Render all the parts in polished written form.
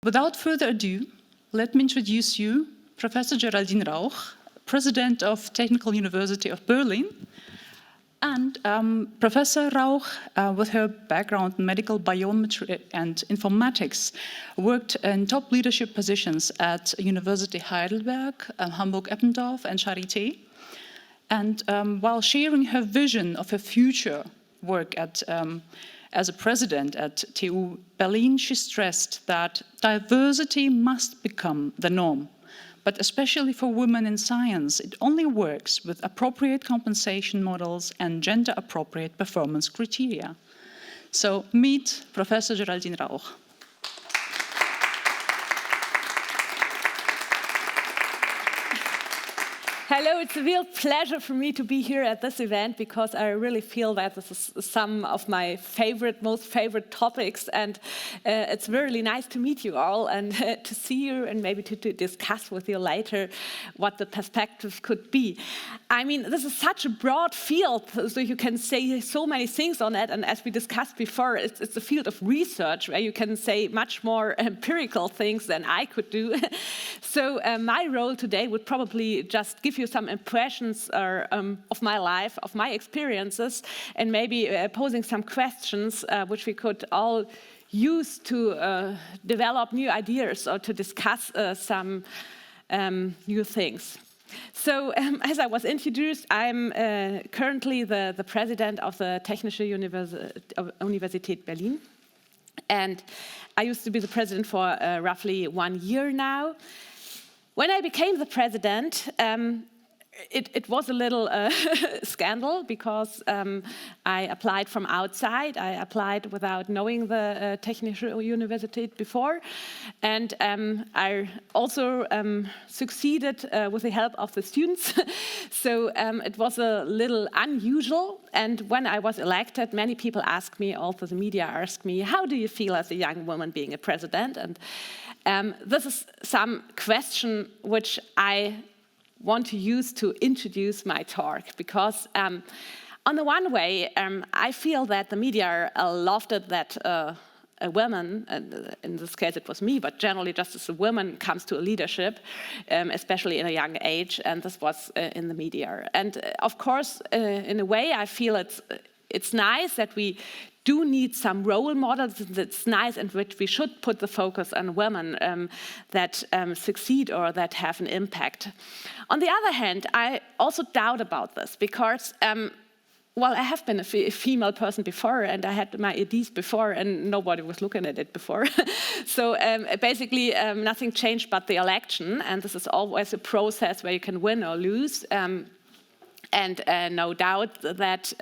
Without further ado, let me introduce you Professor Geraldine Rauch, President of Technical University of Berlin. And Professor Rauch, with her background in medical biometry and informatics, worked in top leadership positions at University Heidelberg, Hamburg-Eppendorf, and Charité. And while sharing her vision of her future work as a president at TU Berlin, she stressed that diversity must become the norm. But especially for women in science, it only works with appropriate compensation models and gender-appropriate performance criteria. So meet Professor Geraldine Rauch. Hello, it's a real pleasure for me to be here at this event because I really feel that this is some of my most favorite topics, and it's really nice to meet you all and to see you and maybe to discuss with you later what the perspective could be. I mean, this is such a broad field, so you can say so many things on it, and as we discussed before, it's a field of research where you can say much more empirical things than I could do. So my role today would probably just give you some impressions of my life, of my experiences, and maybe posing some questions which we could all use to develop new ideas or to discuss some new things. So, as I was introduced, I'm currently the president of the Technische Universität Berlin. And I used to be the president for roughly 1 year now. When I became the president, it was a little scandal because I applied from outside. I applied without knowing the Technische Universität before. And I also succeeded with the help of the students. So it was a little unusual. And when I was elected, many people asked me, also the media asked me, how do you feel as a young woman being a president? And this is some question which I want to use to introduce my talk, because on the one way, I feel that the media loved it that a woman, and in this case it was me, but generally just as a woman comes to a leadership, especially in a young age, and this was in the media. And of course, in a way, I feel it's nice that we do need some role models. It's nice, and which we should put the focus on women that succeed or that have an impact. On the other hand, I also doubt about this because, well, I have been a female person before, and I had my EDs before, and nobody was looking at it before. So basically, nothing changed but the election, and this is always a process where you can win or lose. And no doubt that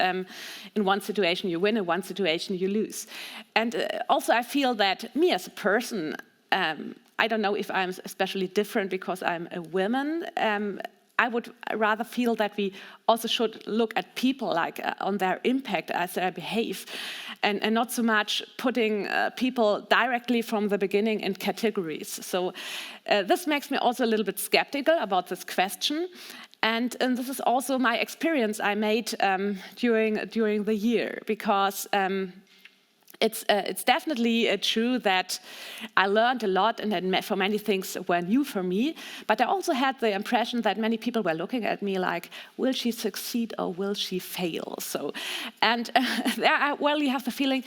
in one situation you win, in one situation you lose. And also I feel that me as a person, I don't know if I'm especially different because I'm a woman. I would rather feel that we also should look at people like on their impact as they behave, and not so much putting people directly from the beginning in categories. So this makes me also a little bit skeptical about this question. And this is also my experience I made during the year, because it's definitely true that I learned a lot, and for many things were new for me. But I also had the impression that many people were looking at me like, will she succeed or will she fail? So, and well, you have the feeling,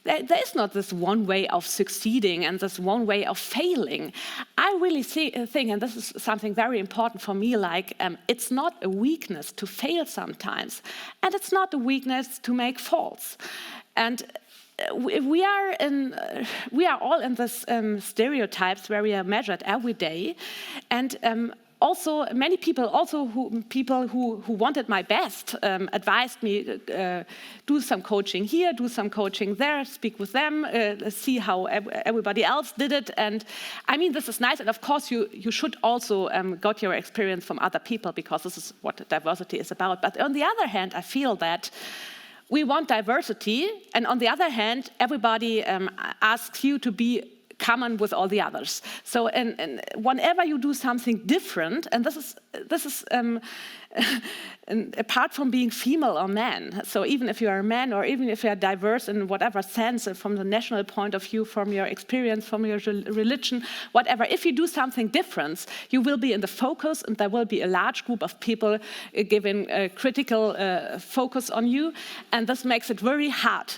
there is not this one way of succeeding and this one way of failing. I really think, and this is something very important for me, like it's not a weakness to fail sometimes, and it's not a weakness to make faults. And we are all in this stereotypes where we are measured every day, and also many people, who wanted my best, advised me do some coaching here, do some coaching there, speak with them, see how everybody else did it. And I mean, this is nice, and of course you should also got your experience from other people, because this is what diversity is about. But on the other hand, I feel that we want diversity, and on the other hand, everybody asks you to be common with all the others. So and whenever you do something different, and this is this is apart from being female or man. So even if you are a man, or even if you are diverse in whatever sense, from the national point of view, from your experience, from your religion, whatever, if you do something different, you will be in the focus, and there will be a large group of people giving a critical focus on you, and this makes it very hard.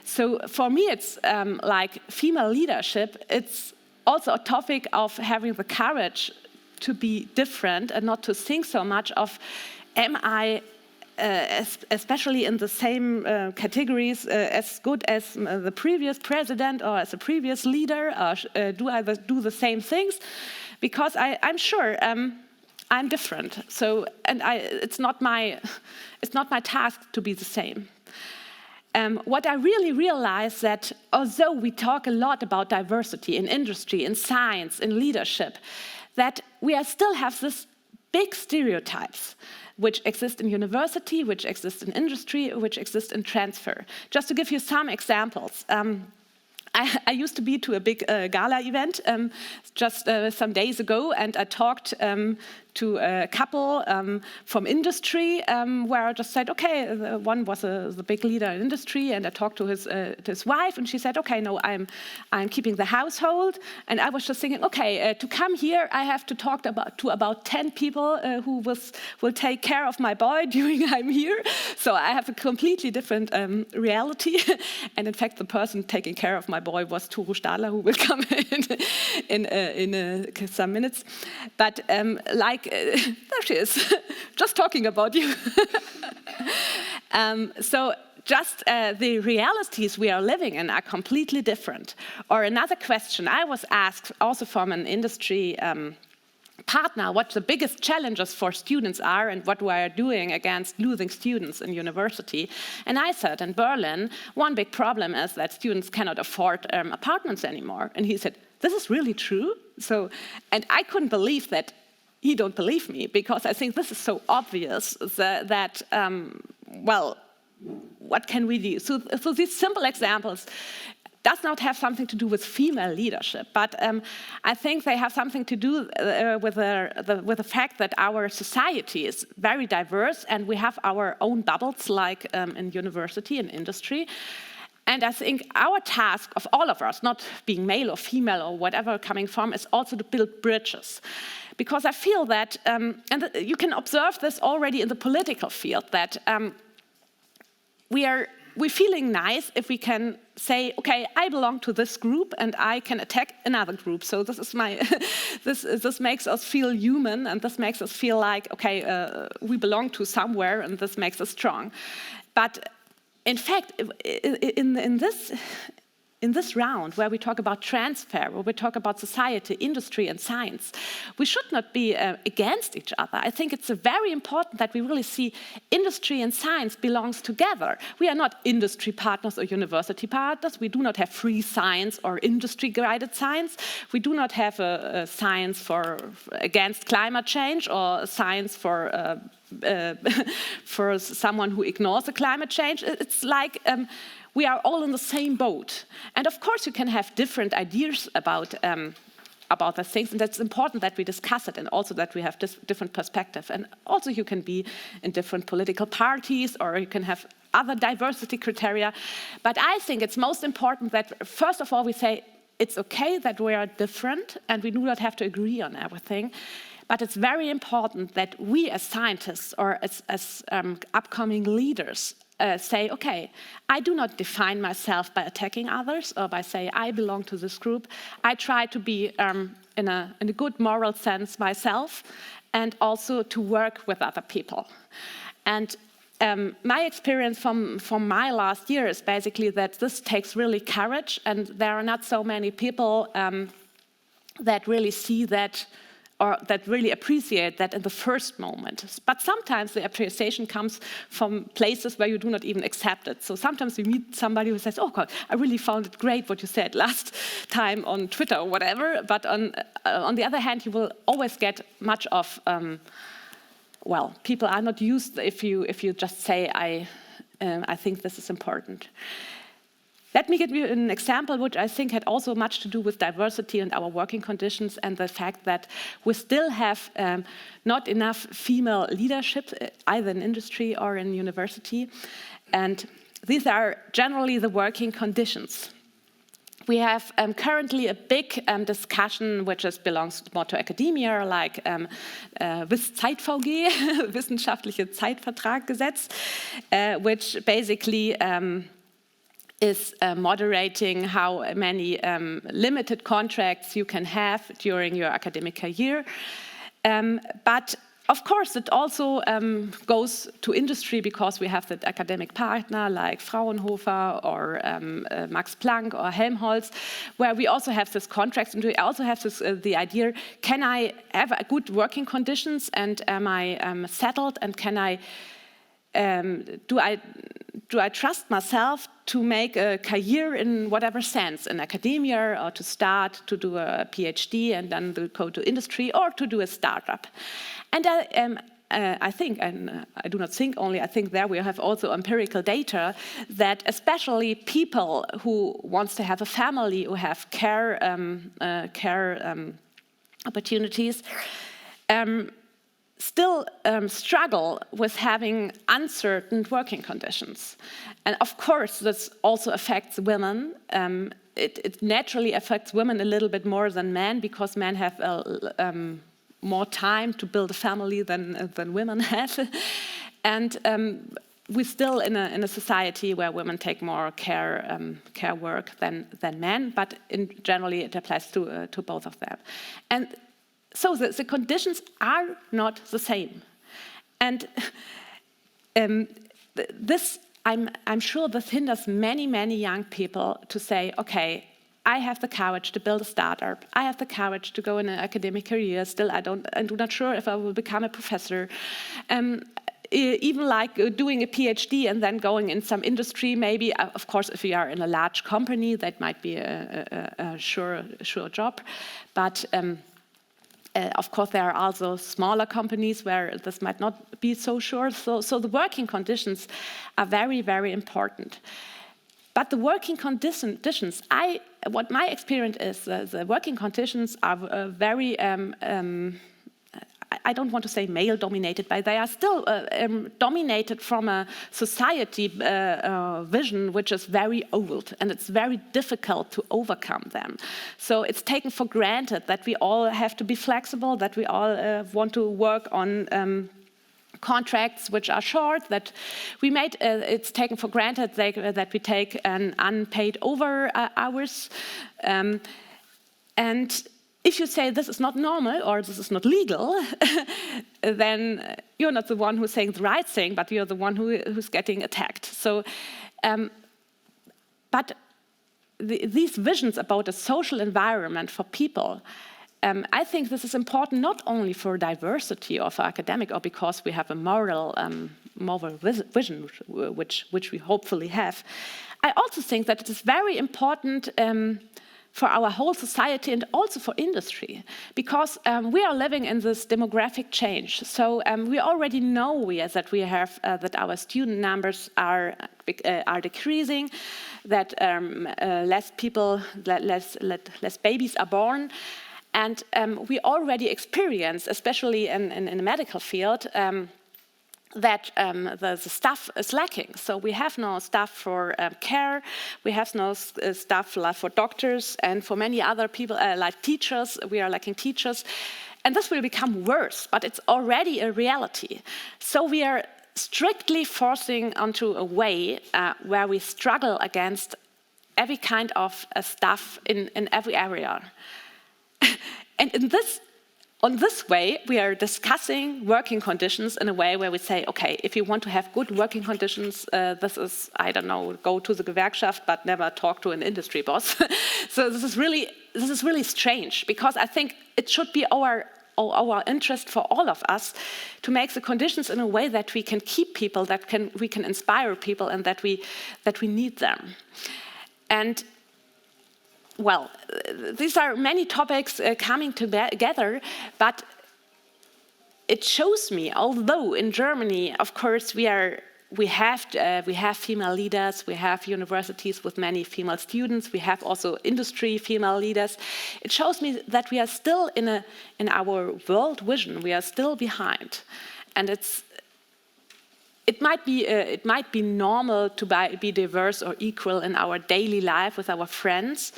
So for me, it's like female leadership. It's also a topic of having the courage to be different and not to think so much of, am I, especially in the same categories, as good as the previous president or as a previous leader, or do I do the same things? Because I'm sure I'm different. So, and it's not my task to be the same. What I really realize that although we talk a lot about diversity in industry, in science, in leadership, that we still have this big stereotypes which exist in university, which exist in industry, which exist in transfer. Just to give you some examples. I used to be to a big gala event just some days ago, and I talked to a couple from industry, where I just said, okay, one was the big leader in industry, and I talked to his wife, and she said, okay, no, I'm keeping the household. And I was just thinking, okay, to come here, I have to talk to about 10 people who will take care of my boy during I'm here. So I have a completely different reality. And in fact, the person taking care of my boy was Turu Stadler, who will come in some minutes. But there she is, just talking about you. So just the realities we are living in are completely different. Or another question I was asked also from an industry partner, what the biggest challenges for students are and what we are doing against losing students in university. And I said, in Berlin, one big problem is that students cannot afford apartments anymore. And he said, this is really true? So, and I couldn't believe that he don't believe me, because I think this is so obvious that well, what can we do? So these simple examples does not have something to do with female leadership, but I think they have something to do with the fact that our society is very diverse, and we have our own bubbles, like in university and industry. And I think our task of all of us, not being male or female or whatever coming from, is also to build bridges. Because I feel that, and you can observe this already in the political field, that we're feeling nice if we can say, okay, I belong to this group and I can attack another group. So this is my, this makes us feel human, and this makes us feel like, okay, we belong to somewhere, and this makes us strong. But in fact, in this round, where we talk about transfer, where we talk about society, industry, and science, we should not be against each other. I think it's very important that we really see industry and science belongs together. We are not industry partners or university partners. We do not have free science or industry-guided science. We do not have a science against climate change, or science for someone who ignores the climate change. It's like we are all in the same boat. And of course, you can have different ideas about the things, and it's important that we discuss it, and also that we have different perspectives. And also you can be in different political parties, or you can have other diversity criteria. But I think it's most important that, first of all, we say it's okay that we are different, and we do not have to agree on everything. But it's very important that we as scientists, or as upcoming leaders, say, okay, I do not define myself by attacking others, or by saying I belong to this group. I try to be in a good moral sense myself, and also to work with other people. And my experience from my last year is basically that this takes really courage, and there are not so many people that really see that, or that really appreciate that in the first moment. But sometimes the appreciation comes from places where you do not even accept it. So sometimes you meet somebody who says, oh God, I really found it great what you said last time on Twitter or whatever. But on the other hand, you will always get much of, well, people are not used if you just say, I think this is important. Let me give you an example which I think had also much to do with diversity and our working conditions and the fact that we still have not enough female leadership, either in industry or in university. And these are generally the working conditions. We have currently a big discussion which belongs more to academia, like WIS-Zeit-VG, Wissenschaftliche Zeitvertraggesetz, which basically is moderating how many limited contracts you can have during your academic year. But of course, it also goes to industry because we have the academic partner like Fraunhofer or Max Planck or Helmholtz, where we also have this contracts, and we also have this, the idea: can I have good working conditions, and am I settled, and can I do I trust myself to make a career in whatever sense, in academia, or to start to do a PhD and then to go to industry, or to do a startup? And I think, and I do not think only, I think there we have also empirical data that especially people who wants to have a family, who have care opportunities, still struggle with having uncertain working conditions. And of course, this also affects women. It naturally affects women a little bit more than men, because men have more time to build a family than women have. And we're still in a society where women take more care work than men, but generally it applies to both of them. And so the conditions are not the same. And this, I'm sure this hinders many young people to say, okay, I have the courage to build a startup. I have the courage to go in an academic career. Still, I'm not sure if I will become a professor. Even like doing a PhD and then going in some industry, maybe. Of course, if you are in a large company, that might be a sure job. But of course, there are also smaller companies where this might not be so sure. So the working conditions are very important. But the working conditions, what my experience is, the working conditions are very, I don't want to say male-dominated, but they are still dominated from a society vision which is very old, and it's very difficult to overcome them. So it's taken for granted that we all have to be flexible, that we all want to work on contracts which are short, that we made, it's taken for granted that we take an unpaid over hours. And if you say this is not normal or this is not legal, then you're not the one who's saying the right thing, but you're the one who's getting attacked. So, but these visions about a social environment for people, I think this is important not only for diversity or for academic, or because we have a moral vision, which we hopefully have. I also think that it is very important for our whole society and also for industry, because we are living in this demographic change. So we already know that we have that our student numbers are decreasing, that less babies are born. And we already experience, especially in the medical field, that the staff is lacking. So we have no staff for care, we have no staff for doctors, and for many other people, like teachers, we are lacking teachers. And this will become worse, but it's already a reality. So we are strictly forcing onto a way where we struggle against every kind of staff in every area. And on this way, we are discussing working conditions in a way where we say, okay, if you want to have good working conditions, this is, I don't know, go to the Gewerkschaft, but never talk to an industry boss. So this is really strange, because I think it should be our interest for all of us to make the conditions in a way that we can keep people, that we can inspire people, and that we need them. And well, these are many topics coming together, but it shows me, although in Germany, of course, we are we have female leaders, we have universities with many female students, we have also industry female leaders. It shows me that we are still in our world vision, we are still behind. And it might be normal to be diverse or equal in our daily life with our friends,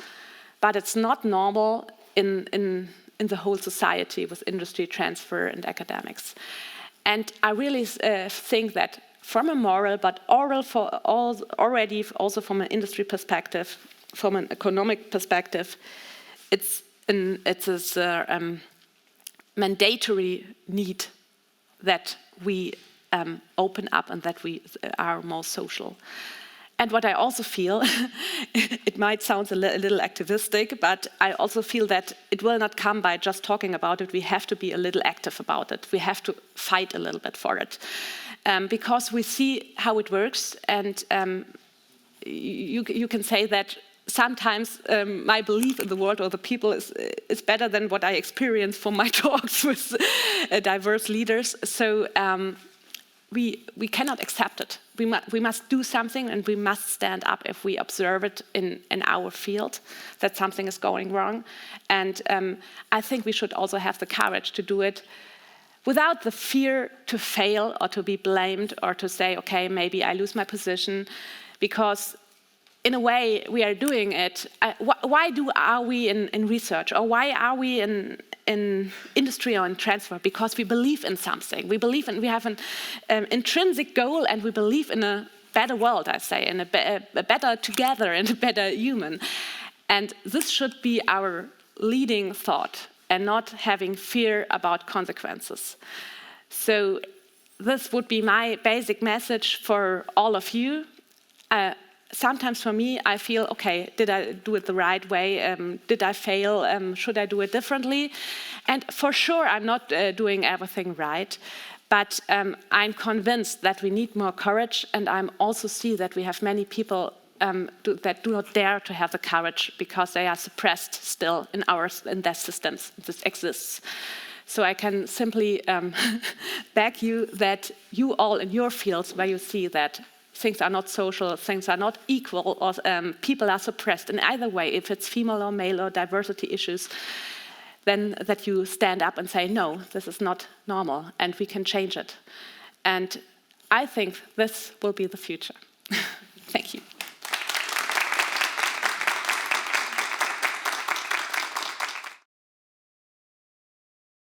but it's not normal in the whole society with industry transfer and academics. And I really think that from a moral, but already also from an industry perspective, from an economic perspective, it's a mandatory need that we open up and that we are more social. And what I also feel, it might sound a little activistic, but I also feel that it will not come by just talking about it. We have to be a little active about it. We have to fight a little bit for it. Because we see how it works, and you can say that sometimes my belief in the world or the people is better than what I experience from my talks with diverse leaders. So we cannot accept it. We must do something, and we must stand up if we observe it in our field that something is going wrong. And I think we should also have the courage to do it without the fear to fail or to be blamed or to say, okay, maybe I lose my position, because in a way we are doing it. Why are we in research, or why are we in industry or in transfer? Because we believe in something. We have an intrinsic goal, and we believe in a better world, I say, in a better together and a better human. And this should be our leading thought, and not having fear about consequences. So this would be my basic message for all of you. Sometimes for me, I feel, okay, did I do it the right way? Did I fail? Should I do it differently? And for sure, I'm not doing everything right. But I'm convinced that we need more courage. And I also see that we have many people that do not dare to have the courage because they are suppressed still in their systems. This exists. So I can simply beg you that you all in your fields where you see that things are not social, things are not equal, or people are suppressed in either way, if it's female or male or diversity issues, then that you stand up and say, no, this is not normal, and we can change it. And I think this will be the future. Thank you.